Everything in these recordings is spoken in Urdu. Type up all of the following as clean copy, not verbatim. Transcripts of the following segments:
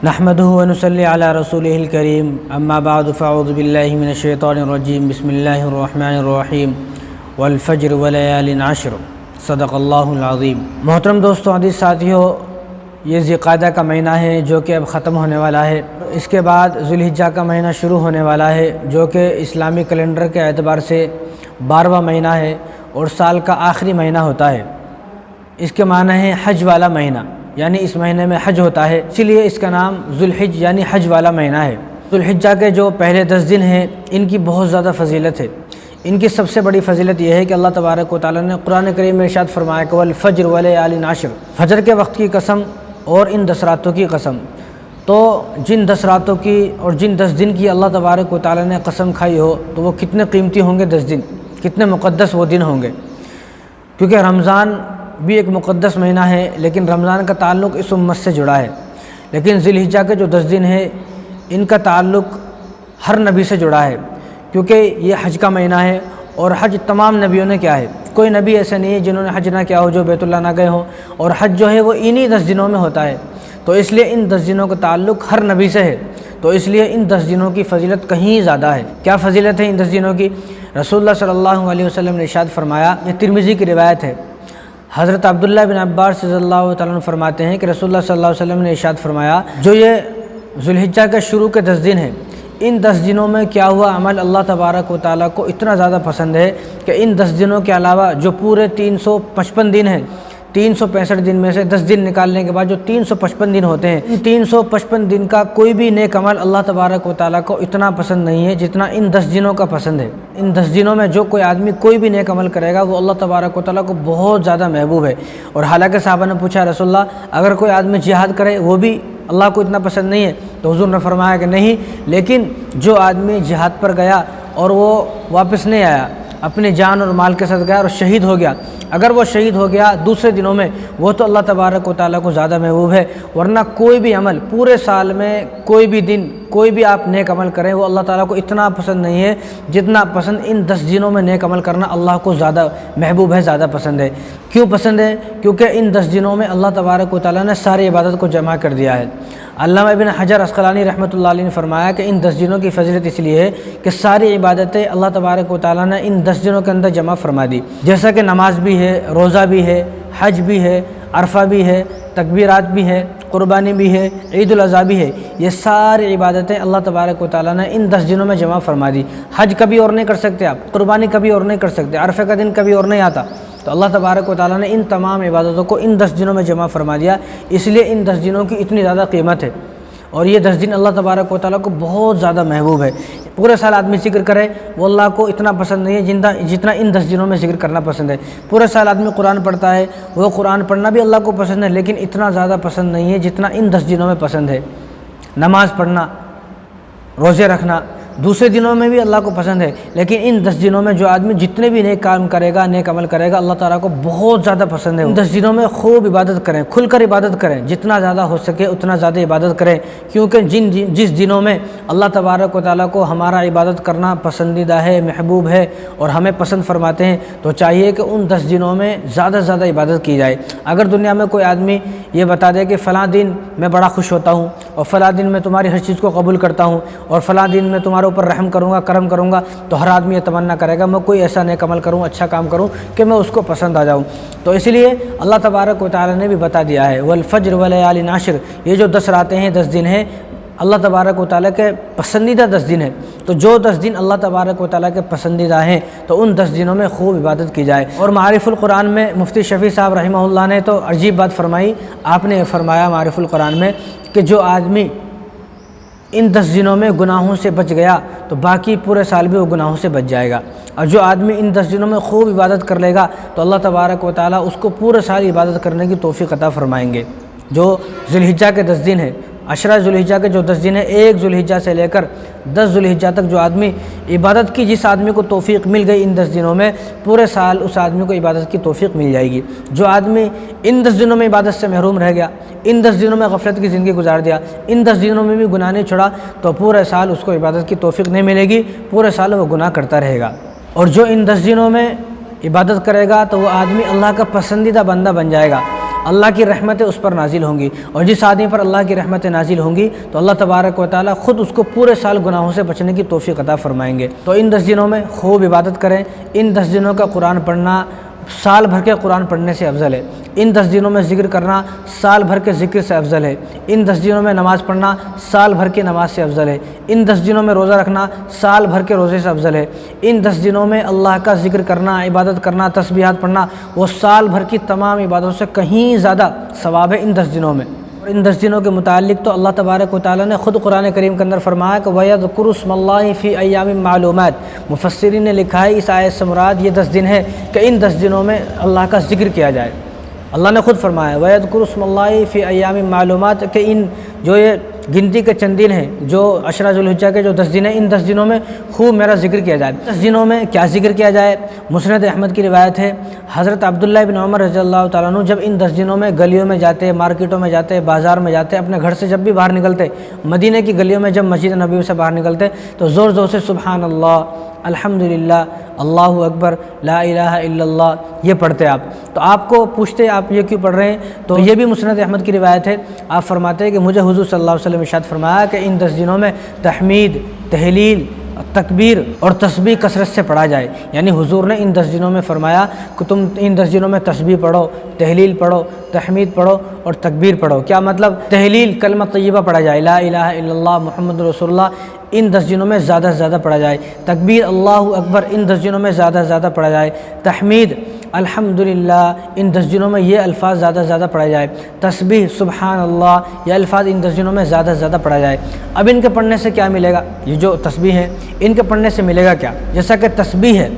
نحمده ونصلي على رسوله الكريم اما بعد فاعوذ بالله من الشیطان الرجیم بسم اللہ الرحمن الرحیم والفجر وليال عشر صدق اللہ العظیم۔ محترم دوستوں، عزیز ساتھیوں، یہ ذی القعدہ کا مہینہ ہے جو کہ اب ختم ہونے والا ہے۔ اس کے بعد ذو الحجہ کا مہینہ شروع ہونے والا ہے جو کہ اسلامی کیلنڈر کے اعتبار سے 12واں مہینہ ہے اور سال کا آخری مہینہ ہوتا ہے۔ اس کے معنی ہے حج والا مہینہ، یعنی اس مہینے میں حج ہوتا ہے، اسی لیے اس کا نام ذو الحج یعنی حج والا مہینہ ہے۔ ذو الحجہ کے جو پہلے 10 دن ہیں ان کی بہت زیادہ فضیلت ہے۔ ان کی سب سے بڑی فضیلت یہ ہے کہ اللہ تبارک و تعالیٰ نے قرآن کریم میں ارشاد فرمایا کہ والفجر ولیال عشر، فجر کے وقت کی قسم اور ان 10 راتوں کی قسم۔ تو جن 10 راتوں کی اور جن 10 دن کی اللہ تبارک و تعالیٰ نے قسم کھائی ہو تو وہ کتنے قیمتی ہوں گے 10 دن، کتنے مقدس وہ دن ہوں گے، کیونکہ رمضان بھی ایک مقدس مہینہ ہے لیکن رمضان کا تعلق اس امت سے جڑا ہے، لیکن ذی الحجہ کے جو 10 دن ہیں ان کا تعلق ہر نبی سے جڑا ہے، کیونکہ یہ حج کا مہینہ ہے اور حج تمام نبیوں نے کیا ہے۔ کوئی نبی ایسا نہیں ہے جنہوں نے حج نہ کیا ہو، جو بیت اللہ نہ گئے ہوں، اور حج جو ہے وہ انہی 10 دنوں میں ہوتا ہے، تو اس لیے ان 10 دنوں کا تعلق ہر نبی سے ہے، تو اس لیے ان 10 دنوں کی فضیلت کہیں زیادہ ہے۔ کیا فضیلت ہے ان 10 دنوں کی؟ رسول اللہ صلی اللہ علیہ وسلم نے ارشاد فرمایا، یہ ترمذی کی روایت ہے، حضرت عبداللہ بن عباس رضی اللہ تعالیٰ عنہ فرماتے ہیں کہ رسول اللہ صلی اللہ علیہ وسلم نے ارشاد فرمایا، جو یہ ذو الحجہ کے شروع کے 10 دن ہیں، ان 10 دنوں میں کیا ہوا عمل اللہ تبارک و تعالیٰ کو اتنا زیادہ پسند ہے کہ ان 10 دنوں کے علاوہ جو پورے 355 دن ہیں، 365 دن میں سے 10 دن نکالنے کے بعد جو 355 دن ہوتے ہیں، ان 355 دن کا کوئی بھی نیک عمل اللہ تبارک و تعالیٰ کو اتنا پسند نہیں ہے جتنا ان 10 دنوں کا پسند ہے۔ ان 10 دنوں میں جو کوئی آدمی کوئی بھی نیک عمل کرے گا وہ اللہ تبارک و تعالیٰ کو بہت زیادہ محبوب ہے۔ اور حالانکہ صحابہ نے پوچھا رسول اللہ اگر کوئی آدمی جہاد کرے وہ بھی اللہ کو اتنا پسند نہیں ہے؟ تو حضور نے فرمایا کہ نہیں، لیکن جو آدمی جہاد پر گیا اور وہ واپس نہیں آیا، اپنی جان اور مال کے ساتھ گیا اور شہید ہو گیا، اگر وہ شہید ہو گیا دوسرے دنوں میں، وہ تو اللہ تبارک و تعالیٰ کو زیادہ محبوب ہے۔ ورنہ کوئی بھی عمل پورے سال میں کوئی بھی دن کوئی بھی آپ نیک عمل کریں وہ اللہ تعالیٰ کو اتنا پسند نہیں ہے جتنا پسند ان 10 دنوں میں نیک عمل کرنا اللہ کو زیادہ محبوب ہے، زیادہ پسند ہے۔ کیوں پسند ہے؟ کیونکہ ان 10 دنوں میں اللہ تبارک و تعالیٰ نے ساری عبادت کو جمع کر دیا ہے۔ علامہ ابن حجر عسقلانی رحمۃ اللہ علیہ نے فرمایا کہ ان 10 دنوں کی فضیلت اس لیے ہے کہ ساری عبادتیں اللہ تبارک و تعالیٰ نے ان 10 دنوں کے اندر جمع فرما دی، جیسا کہ نماز بھی ہے، روزہ بھی ہے، حج بھی ہے، عرفہ بھی ہے، تکبیرات بھی ہے، قربانی بھی ہے، عید الاضحیٰ بھی ہے، یہ ساری عبادتیں اللہ تبارک و تعالیٰ نے ان 10 دنوں میں جمع فرما دی۔ حج کبھی اور نہیں کر سکتے آپ، قربانی کبھی اور نہیں کر سکتے، عرفے کا دن کبھی اور نہیں آتا، تو اللہ تبارک و تعالیٰ نے ان تمام عبادتوں کو ان 10 دنوں میں جمع فرما دیا، اس لیے ان 10 دنوں کی اتنی زیادہ قیمت ہے، اور یہ 10 دن اللہ تبارک و تعالیٰ کو بہت زیادہ محبوب ہے۔ پورے سال آدمی ذکر کرے وہ اللہ کو اتنا پسند نہیں ہے جتنا ان 10 دنوں میں ذکر کرنا پسند ہے۔ پورے سال آدمی قرآن پڑھتا ہے، وہ قرآن پڑھنا بھی اللہ کو پسند ہے لیکن اتنا زیادہ پسند نہیں ہے جتنا ان 10 دنوں میں پسند ہے۔ نماز پڑھنا، روزے رکھنا دوسرے دنوں میں بھی اللہ کو پسند ہے، لیکن ان 10 دنوں میں جو آدمی جتنے بھی نیک کام کرے گا، نیک عمل کرے گا، اللہ تعالیٰ کو بہت زیادہ پسند ہے۔ ان 10 دنوں میں خوب عبادت کریں، کھل کر عبادت کریں، جتنا زیادہ ہو سکے اتنا زیادہ عبادت کریں، کیونکہ جس دنوں میں اللہ تبارک و تعالیٰ کو ہمارا عبادت کرنا پسندیدہ ہے، محبوب ہے اور ہمیں پسند فرماتے ہیں، تو چاہیے کہ ان 10 دنوں میں زیادہ سے زیادہ عبادت کی جائے۔ اگر دنیا میں کوئی آدمی یہ بتا دے کہ فلاں دن میں بڑا خوش ہوتا ہوں اور فلاں دن میں تمہاری ہر چیز کو قبول کرتا ہوں اور فلاں دن میں تمہارے اوپر رحم کروں گا، کرم کروں گا، تو ہر آدمی یہ تمنا کرے گا میں کوئی ایسا نیک عمل کروں، اچھا کام کروں کہ میں اس کو پسند آ جاؤں۔ تو اس لیے اللہ تبارک و تعالیٰ نے بھی بتا دیا ہے والفجر ولیال عشر، یہ جو 10 راتیں ہیں، 10 دن ہیں، اللہ تبارک و تعالیٰ کے پسندیدہ 10 دن ہیں، تو جو 10 دن اللہ تبارک و تعالیٰ کے پسندیدہ ہیں تو ان 10 دنوں میں خوب عبادت کی جائے۔ اور معارف القرآن میں مفتی شفیع صاحب رحمہ اللہ نے تو عجیب بات فرمائی، آپ نے فرمایا معارف القرآن میں کہ جو آدمی ان 10 دنوں میں گناہوں سے بچ گیا تو باقی پورے سال بھی وہ گناہوں سے بچ جائے گا، اور جو آدمی ان 10 دنوں میں خوب عبادت کر لے گا تو اللہ تبارک و تعالیٰ اس کو پورے سال عبادت کرنے کی توفیق عطا فرمائیں گے۔ جو ذی الحجہ کے 10 دن ہیں، عشرہ ذو الحجہ کے جو 10 دن ہیں، 1 ذو الحجہ سے لے کر 10 ذو الحجہ تک جو آدمی عبادت کی، جس آدمی کو توفیق مل گئی ان 10 دنوں میں، پورے سال اس آدمی کو عبادت کی توفیق مل جائے گی۔ جو آدمی ان 10 دنوں میں عبادت سے محروم رہ گیا، ان 10 دنوں میں غفلت کی زندگی گزار دیا، ان 10 دنوں میں بھی گناہ نہیں چھوڑا، تو پورے سال اس کو عبادت کی توفیق نہیں ملے گی، پورے سال وہ گناہ کرتا رہے گا۔ اور جو ان 10 دنوں میں عبادت کرے گا تو وہ آدمی اللہ کا پسندیدہ بندہ بن جائے گا، اللہ کی رحمتیں اس پر نازل ہوں گی، اور جس آدمی پر اللہ کی رحمتیں نازل ہوں گی تو اللہ تبارک و تعالیٰ خود اس کو پورے سال گناہوں سے بچنے کی توفیق عطا فرمائیں گے۔ تو ان 10 دنوں میں خوب عبادت کریں۔ ان 10 دنوں کا قرآن پڑھنا سال بھر کے قرآن پڑھنے سے افضل ہے۔ ان 10 دنوں میں ذکر کرنا سال بھر کے ذکر سے افضل ہے۔ ان 10 دنوں میں نماز پڑھنا سال بھر کی نماز سے افضل ہے۔ ان 10 دنوں میں روزہ رکھنا سال بھر کے روزے سے افضل ہے۔ ان 10 دنوں میں اللہ کا ذکر کرنا، عبادت کرنا، تسبیحات پڑھنا وہ سال بھر کی تمام عبادتوں سے کہیں زیادہ ثواب ہے ان 10 دنوں میں۔ اور ان 10 دنوں کے متعلق تو اللہ تبارک و تعالیٰ نے خود قرآن کریم کے اندر فرمایا کہ وَيَذْكُرُ اسْمَ اللَّهِ فِي أَيَّامٍ مَّعْلُومَاتٍ۔ مفسرین نے لکھا ہے اس آیت سے مراد یہ 10 دن ہے کہ ان 10 دنوں میں اللہ کا ذکر کیا جائے۔ اللہ نے خود فرمایا وَيَذْكُرُ اسْمَ اللَّهِ فِي أَيَّامٍ مَّعْلُومَاتٍ کہ ان جو یہ گنتی کے چند دن ہیں، جو عشرہ ذو الحجہ کے جو 10 دن ہیں، ان 10 دنوں میں خوب میرا ذکر کیا جائے۔ 10 دنوں میں کیا ذکر کیا جائے؟ مسند احمد کی روایت ہے، حضرت عبداللہ بن عمر رضی اللہ تعالیٰ عنہ جب ان 10 دنوں میں گلیوں میں جاتے، مارکیٹوں میں جاتے، بازار میں جاتے، اپنے گھر سے جب بھی باہر نکلتے، مدینہ کی گلیوں میں جب مسجد نبوی سے باہر نکلتے تو زور زور سے سبحان اللہ، الحمدللہ، اللہ اکبر، لا الہ الا اللہ یہ پڑھتے آپ۔ تو آپ کو پوچھتے آپ یہ کیوں پڑھ رہے ہیں؟ تو یہ بھی مسند احمد کی روایت ہے۔ آپ فرماتے ہیں کہ مجھے حضور صلی اللہ علیہ وسلم ارشاد فرمایا کہ ان 10 دنوں میں تحمید، تہلیل، تکبیر اور تسبیح کثرت سے پڑھا جائے۔ یعنی حضور نے ان 10 دنوں میں فرمایا کہ تم ان 10 دنوں میں تسبیح پڑھو، تہلیل پڑھو، تحمید پڑھو اور تکبیر پڑھو۔ کیا مطلب؟ تہلیل کلمہ طیبہ پڑھا جائے، لا الہ الا اللہ محمد رسول اللہ، ان 10 دنوں میں زیادہ سے زیادہ پڑھا جائے۔ تکبیر اللہ اکبر ان 10 دنوں میں زیادہ سے زیادہ پڑھا جائے۔ تحمید الحمدللہ ان 10 دنوں میں یہ الفاظ زیادہ سے زیادہ پڑھا جائے۔ تسبیح سبحان اللہ یہ الفاظ ان 10 دنوں میں زیادہ سے زیادہ پڑھا جائے۔ اب ان کے پڑھنے سے کیا ملے گا؟ یہ جو تسبیح ہے ان کے پڑھنے سے ملے گا کیا؟ جیسا کہ تسبیح ہے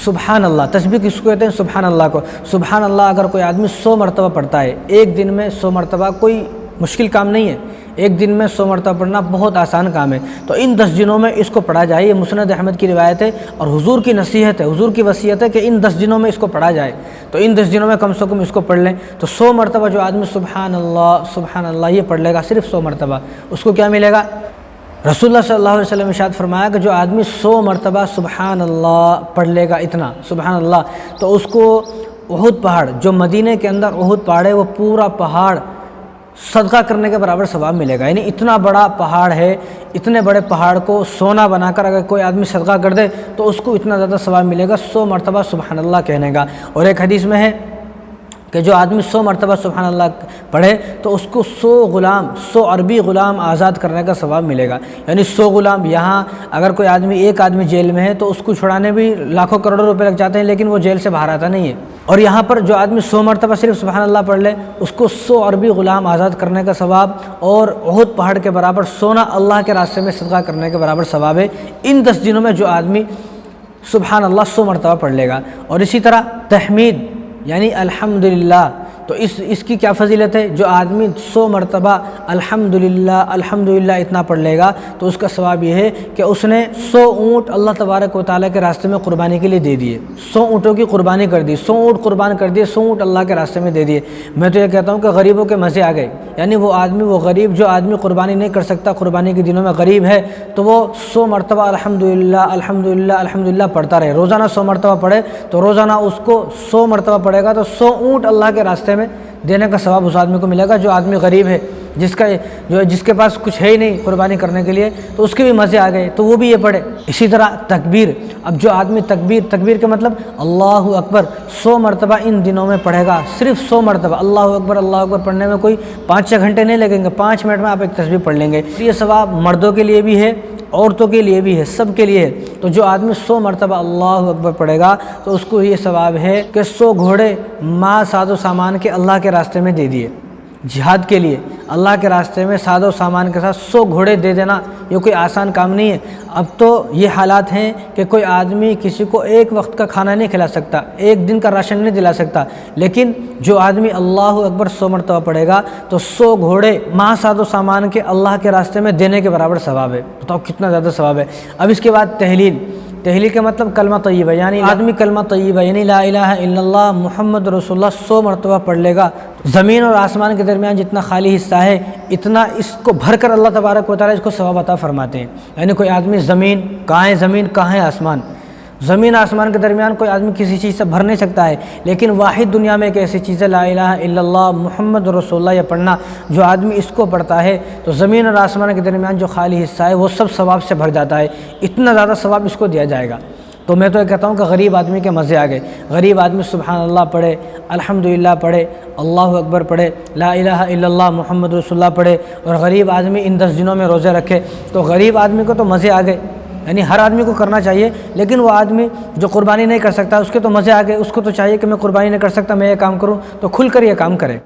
سبحان اللہ، تسبیح کس کو کہتے ہیں؟ سبحان اللہ کو۔ سبحان اللہ اگر کوئی آدمی 100 مرتبہ پڑھتا ہے، ایک دن میں 100 مرتبہ کوئی مشکل کام نہیں ہے، ایک دن میں 100 مرتبہ پڑھنا بہت آسان کام ہے۔ تو ان 10 دنوں میں اس کو پڑھا جائے، یہ مسند احمد کی روایت ہے اور حضور کی نصیحت ہے، حضور کی وصیت ہے کہ ان 10 دنوں میں اس کو پڑھا جائے۔ تو ان 10 دنوں میں کم سے کم اس کو پڑھ لیں تو 100 مرتبہ جو آدمی سبحان اللہ یہ پڑھ لے گا، صرف 100 مرتبہ، اس کو کیا ملے گا؟ رسول اللہ صلی اللہ علیہ وسلم ارشاد فرمایا کہ جو آدمی 100 مرتبہ سبحان اللہ پڑھ لے گا، اتنا سبحان اللہ، تو اس کو احد پہاڑ جو مدینہ کے اندر احد پہاڑ ہے وہ پورا پہاڑ صدقہ کرنے کے برابر ثواب ملے گا۔ یعنی اتنا بڑا پہاڑ ہے، اتنے بڑے پہاڑ کو سونا بنا کر اگر کوئی آدمی صدقہ کر دے تو اس کو اتنا زیادہ ثواب ملے گا 100 مرتبہ سبحان اللہ کہنے کا۔ اور ایک حدیث میں ہے کہ جو آدمی 100 مرتبہ سبحان اللہ پڑھے تو اس کو 100 عربی غلام آزاد کرنے کا ثواب ملے گا۔ یعنی 100 غلام، یہاں اگر کوئی آدمی ایک آدمی جیل میں ہے تو اس کو چھڑانے بھی لاکھوں کروڑوں روپے لگ جاتے ہیں لیکن وہ جیل سے باہر آتا نہیں ہے، اور یہاں پر جو آدمی 100 مرتبہ صرف سبحان اللہ پڑھ لے اس کو 100 عربی غلام آزاد کرنے کا ثواب اور احد پہاڑ کے برابر سونا اللہ کے راستے میں صدقہ کرنے کے برابر ثواب ہے ان 10 دنوں میں جو آدمی سبحان اللہ 100 مرتبہ پڑھ لے گا۔ اور اسی طرح تحمید یعنی الحمدللہ، تو اس کی کیا فضیلت ہے؟ جو آدمی 100 مرتبہ الحمدللہ اتنا پڑھ لے گا تو اس کا ثواب یہ ہے کہ اس نے 100 اونٹ اللہ تبارک و تعالیٰ کے راستے میں قربانی کے لیے دے دیے، 100 اونٹوں کی قربانی کر دی، 100 اونٹ قربان کر دیے، 100 اونٹ اللہ کے راستے میں دے دیے۔ میں تو یہ کہتا ہوں کہ غریبوں کے مزے آ گئے، یعنی وہ غریب جو آدمی قربانی نہیں کر سکتا، قربانی کے دنوں میں غریب ہے، تو وہ 100 مرتبہ الحمدللہ پڑھتا رہے، روزانہ 100 مرتبہ پڑھے تو روزانہ اس کو 100 مرتبہ پڑھے گا تو 100 اونٹ اللہ کے راستے میں دینے کا ثواب اس آدمی کو ملے گا۔ جو آدمی غریب ہے، جس کے پاس کچھ ہے ہی نہیں قربانی کرنے کے لیے، تو اس کے بھی مزے آ گئے تو وہ بھی یہ پڑھے۔ اسی طرح تکبیر، اب جو آدمی تکبیر کے مطلب اللہ اکبر 100 مرتبہ ان دنوں میں پڑھے گا، صرف 100 مرتبہ اللہ اکبر پڑھنے میں کوئی 5-6 گھنٹے نہیں لگیں گے، 5 منٹ میں آپ ایک تسبیح پڑھ لیں گے۔ یہ ثواب مردوں کے لیے بھی ہے، عورتوں کے لیے بھی ہے، سب کے لیے ہے۔ تو جو آدمی 100 مرتبہ اللہ اکبر پڑھے گا تو اس کو یہ ثواب ہے کہ 100 گھوڑے ماں ساز و سامان کے اللہ کے راستے میں دے دیے۔ جہاد کے لیے اللہ کے راستے میں ساز و سامان کے ساتھ 100 گھوڑے دے دینا یہ کوئی آسان کام نہیں ہے۔ اب تو یہ حالات ہیں کہ کوئی آدمی کسی کو ایک وقت کا کھانا نہیں کھلا سکتا، ایک دن کا راشن نہیں دلا سکتا، لیکن جو آدمی اللہ اکبر 100 مرتبہ پڑھے گا تو 100 گھوڑے ماں ساز و سامان کے اللہ کے راستے میں دینے کے برابر ثواب ہے۔ بتاؤ کتنا زیادہ ثواب ہے۔ اب اس کے بعد تحلیل کا مطلب کلمہ طیبہ، یعنی آدمی کلمہ طیبہ یعنی لا الہ الا اللہ محمد رسول اللہ 100 مرتبہ پڑھ لے گا، زمین اور آسمان کے درمیان جتنا خالی حصہ ہے اتنا اس کو بھر کر اللہ تبارک و تعالیٰ اس کو ثواب عطا فرماتے ہیں۔ یعنی کوئی آدمی زمین کہاں ہے آسمان، زمین آسمان کے درمیان کوئی آدمی کسی چیز سے بھر نہیں سکتا ہے، لیکن واحد دنیا میں ایک ایسی چیز ہے لا الہ الا اللہ محمد رسول اللہ یہ پڑھنا، جو آدمی اس کو پڑھتا ہے تو زمین اور آسمان کے درمیان جو خالی حصہ ہے وہ سب ثواب سے بھر جاتا ہے، اتنا زیادہ ثواب اس کو دیا جائے گا۔ تو میں تو یہ کہتا ہوں کہ غریب آدمی کے مزے آ گئے، غریب آدمی سبحان اللہ پڑھے، الحمدللہ پڑھے، اللہ اکبر پڑھے، لا الہ الا اللہ محمد رسول اللہ پڑھے، اور غریب آدمی ان 10 دنوں میں روزے رکھے، تو غریب آدمی کو تو مزے آ گئے۔ یعنی ہر آدمی کو کرنا چاہیے، لیکن وہ آدمی جو قربانی نہیں کر سکتا اس کے تو مزے آ گئے، اس کو تو چاہیے کہ میں قربانی نہیں کر سکتا، میں یہ کام کروں، تو کھل کر یہ کام کرے۔